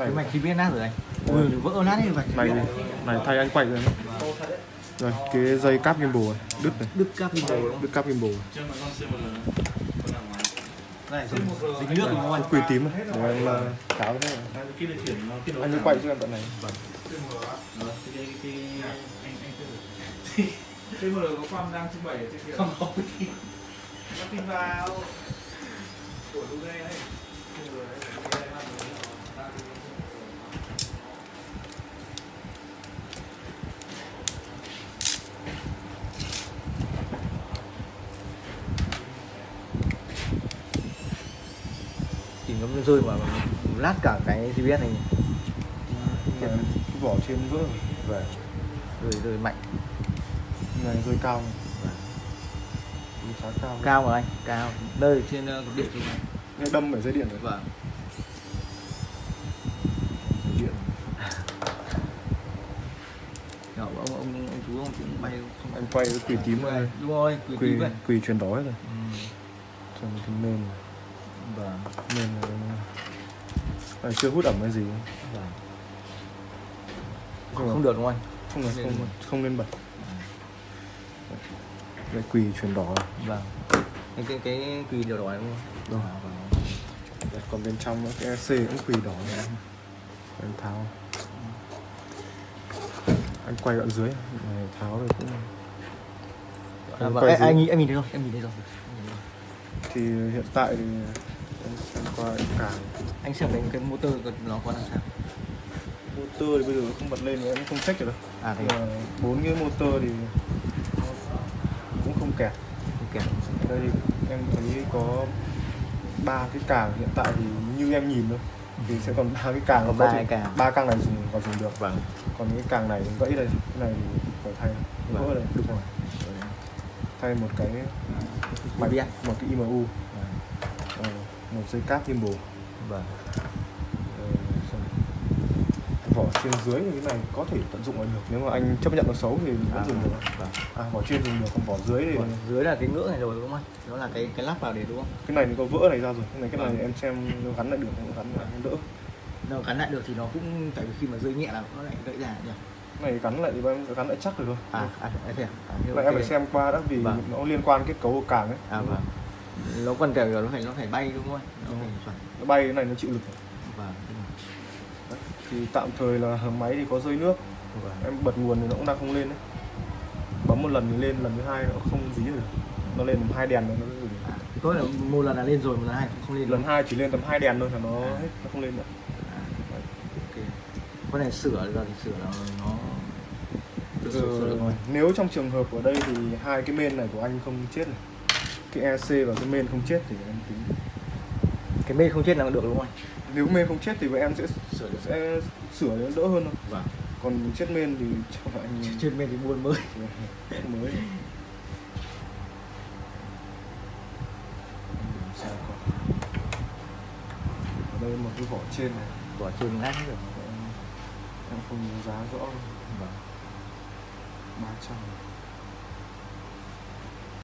Cái mạch thì biết nát rồi anh. Ui, vỡ nát đi mạch. Này thay anh quay rồi. Rồi, cái dây cáp gimbal này, đứt này. Đứt cáp gimbal. Đứt cáp gimbal. Này dính nước đúng không anh? Quỳ tím này, để anh tháo thế này. Anh cứ quay cho em đoạn này. TML có con đang trưng bày ở trên kia không? Nó tin vào của Luge ấy. Chỉ nó rơi mà lát cả cái GPS này. Cái vỏ trên vỡ rồi. Rơi mạnh. Này rơi cao này. Khá cao. Cao mà anh, cao. Nơi trên điện xuống này. Nghe đâm ở dây điện rồi. Vâng. Dây điện. Ông chú ông cũng bay không? Anh quay cái quỳ tím này. Đúng rồi, quỳ tím này. Quỳ chuyển đói rồi. Trong cái nền. Vâng. Nền này chưa hút ẩm hay gì. Vâng. Không được đúng không anh? Không nên bật. Cái quỳ chuyển đỏ. Vâng. Cái quỳ điều đỏ đúng không? Đúng. Còn bên trong cái EC cũng quỳ đỏ này. Anh tháo. Anh quay đoạn dưới này, tháo rồi cũng. Anh nhìn thấy rồi, em nhìn thấy rồi. Thì hiện tại thì em qua càng. Anh xem cái motor nó có làm sao? Motor thì bây giờ nó không bật lên nữa, em không check được đâu. À thế. 4 cái motor thì cũng không kẹt. Không kẹt. Đây em thấy có 3 cái càng, hiện tại thì như em nhìn thôi thì sẽ còn 3 cái càng. Có 3 cái càng. 3 càng này dùng được. Vâng. Còn cái càng này gãy đây, cái này thì phải thay. Vỡ đây, đúng rồi. Thay một cái mạch, một cái IMU. Một dây cáp gimbal. Vâng. Vỏ trên dưới thì cái này có thể tận dụng được nếu mà anh chấp nhận nó xấu thì vẫn dùng được. Vâng. Vỏ trên dùng được, còn vỏ dưới thì dưới là cái ngỡ này rồi đúng không anh? Đó là cái lắp vào để đúng không? cái này thì có vỡ này ra rồi, cái này em xem nó gắn lại được, nó gắn lại đỡ. Nó gắn lại được thì nó cũng tại vì khi mà rơi nhẹ là nó lại gãy ra nhỉ. Cái này gắn lại thì em gắn lại chắc được thôi. Thế à? Này em phải xem qua đã vì nó liên quan kết cấu của càng ấy. Vâng. Nó quan trọng là nó phải bay đúng không anh? Nó phải chuẩn. Nó bay cái này nó chịu lực. Vâng. Đấy. Thì tạm thời là máy thì có rơi nước. Em bật nguồn thì nó cũng đang không lên đấy. Bấm một lần thì lên, lần thứ hai nó không dí được. Nó lên 2 đèn rồi nó rồi. Tốt là một lần là lên rồi, một lần hai không lên. Lần 2 chỉ lên tầm 2 đèn thôi là nó hết, nó không lên nữa. Ok. Con này sửa rồi thì sửa là nó được sửa được rồi. Nếu trong trường hợp ở đây thì hai cái main này của anh không chết này, cái EC và cái main không chết thì em tính. Cái main không chết là được đúng không anh? Nếu main không chết thì bọn em sẽ sửa nó đỡ hơn thôi. Vâng. Còn chết main thì chắc là anh chết main thì buôn mới. mới. Ở đây một cái vỏ trên này. Vỏ trên nát rồi. Em không nhớ giá rõ. Vâng. 300.